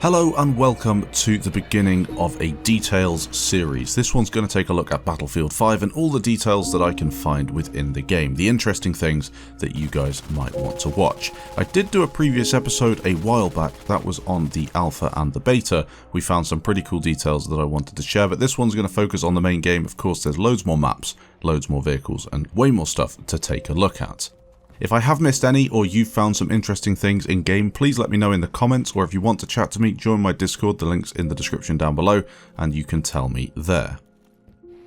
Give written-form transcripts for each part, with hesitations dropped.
Hello and welcome to the beginning of a details series. This one's going to take a look at Battlefield 5 and all the details that I can find within the game, the interesting things that you guys might want to watch. I did do a previous episode a while back that was on the alpha and the beta. We found some pretty cool details that I wanted to share, but this one's going to focus on the main game. Of course, there's loads more maps, loads more vehicles, and way more stuff to take a look at. If I have missed any or you've found some interesting things in game, please let me know in the comments, or if you want to chat to me, join my Discord, the link's in the description down below, and you can tell me there.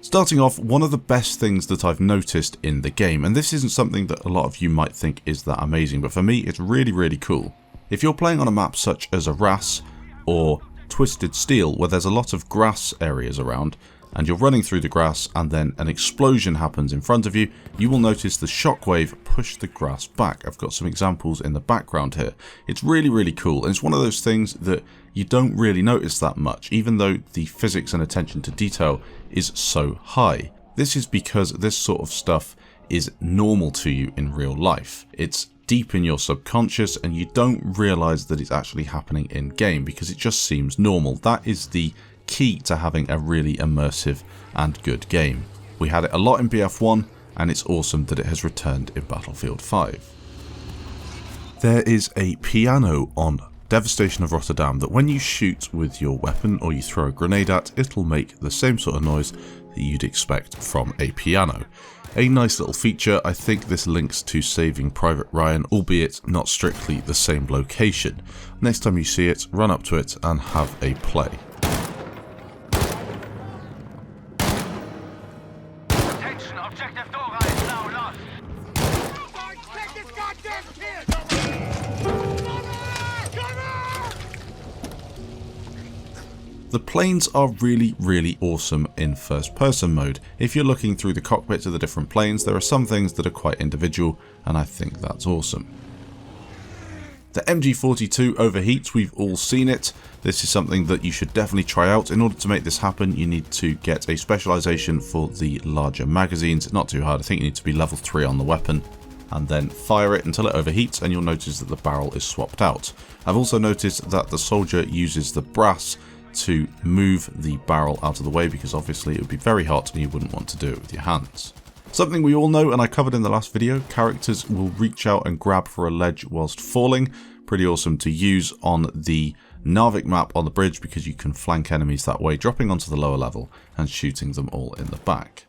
Starting off, one of the best things that I've noticed in the game, and this isn't something that a lot of you might think is that amazing, but for me it's really cool. If you're playing on a map such as a RAS or Twisted Steel, where there's a lot of grass areas around, and you're running through the grass and then an explosion happens in front of you, you will notice the Shockwave push the grass back. I've got some examples in the background here. It's really cool, and it's one of those things that you don't really notice that much, even though the physics and attention to detail is so high. This is because this sort of stuff is normal to you in real life. It's deep in your subconscious and you don't realise that it's actually happening in game because it just seems normal. That is the key to having a really immersive and good game. We had it a lot in BF1 and it's awesome that it has returned in Battlefield 5. There is a piano on Devastation of Rotterdam that when you shoot with your weapon or you throw a grenade at, it'll make the same sort of noise that you'd expect from a piano. A nice little feature. I think this links to Saving Private Ryan, albeit not strictly the same location. Next time you see it, run up to it and have a play. The planes are really awesome in first person mode. If you're looking through the cockpits of the different planes, there are some things that are quite individual, and I think that's awesome. The MG42 overheats, we've all seen it. This is something that you should definitely try out. In order to make this happen, you need to get a specialization for the larger magazines. It's not too hard. I think you need to be level 3 on the weapon, and then fire it until it overheats, and you'll notice that the barrel is swapped out. I've also noticed that the soldier uses the brass to move the barrel out of the way because obviously it would be very hot and you wouldn't want to do it with your hands. Something we all know, and I covered in the last video, characters will reach out and grab for a ledge whilst falling. Pretty awesome to use on the Narvik map on the bridge because you can flank enemies that way, dropping onto the lower level and shooting them all in the back.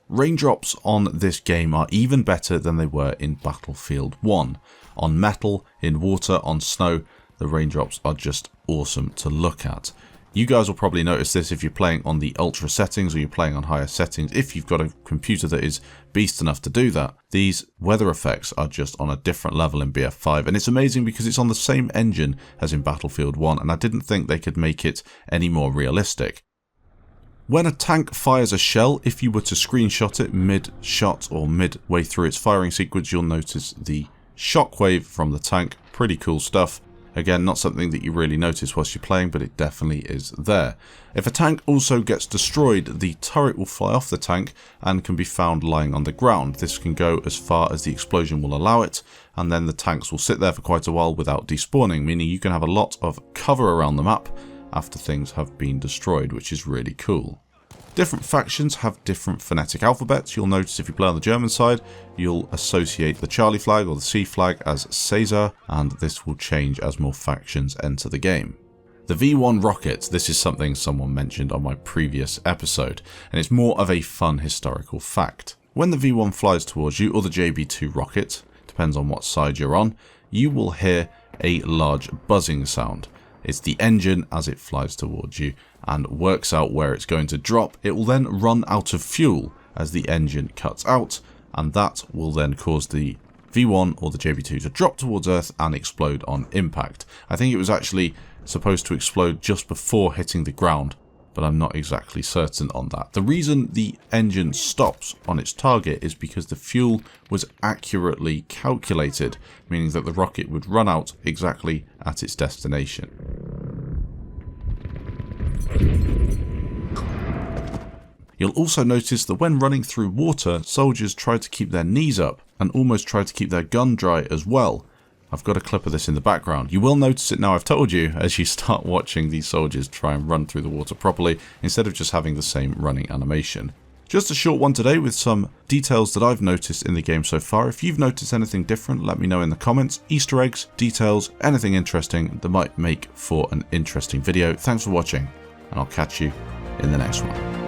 Raindrops on this game are even better than they were in Battlefield 1. On metal, in water, on snow, the raindrops are just awesome to look at. You guys will probably notice this if you're playing on the ultra settings or you're playing on higher settings. If you've got a computer that is beast enough to do that, these weather effects are just on a different level in BF5, and it's amazing because it's on the same engine as in Battlefield 1, and I didn't think they could make it any more realistic. When a tank fires a shell, if you were to screenshot it mid-shot or midway through its firing sequence, you'll notice the shockwave from the tank. Pretty cool stuff. Again, not something that you really notice whilst you're playing, but it definitely is there. If a tank also gets destroyed, the turret will fly off the tank and can be found lying on the ground. This can go as far as the explosion will allow it, and then the tanks will sit there for quite a while without despawning, meaning you can have a lot of cover around the map after things have been destroyed, which is really cool. Different factions have different phonetic alphabets. You'll notice if you play on the German side, you'll associate the Charlie flag or the C flag as Caesar, and this will change as more factions enter the game. The V1 rocket, this is something someone mentioned on my previous episode, and it's more of a fun historical fact. When the V1 flies towards you, or the JB2 rocket, depends on what side you're on, you will hear a large buzzing sound. It's the engine as it flies towards you and works out where it's going to drop. It will then run out of fuel as the engine cuts out, and that will then cause the V1 or the JB2 to drop towards Earth and explode on impact. I think it was actually supposed to explode just before hitting the ground, but I'm not exactly certain on that. The reason the engine stops on its target is because the fuel was accurately calculated, meaning that the rocket would run out exactly at its destination. You'll also notice that when running through water, soldiers try to keep their knees up and almost try to keep their gun dry as well. I've got a clip of this in the background. You will notice it now I've told you as you start watching these soldiers try and run through the water properly instead of just having the same running animation. Just a short one today with some details that I've noticed in the game so far. If you've noticed anything different, let me know in the comments. Easter eggs, details, anything interesting that might make for an interesting video. Thanks for watching, and I'll catch you in the next one.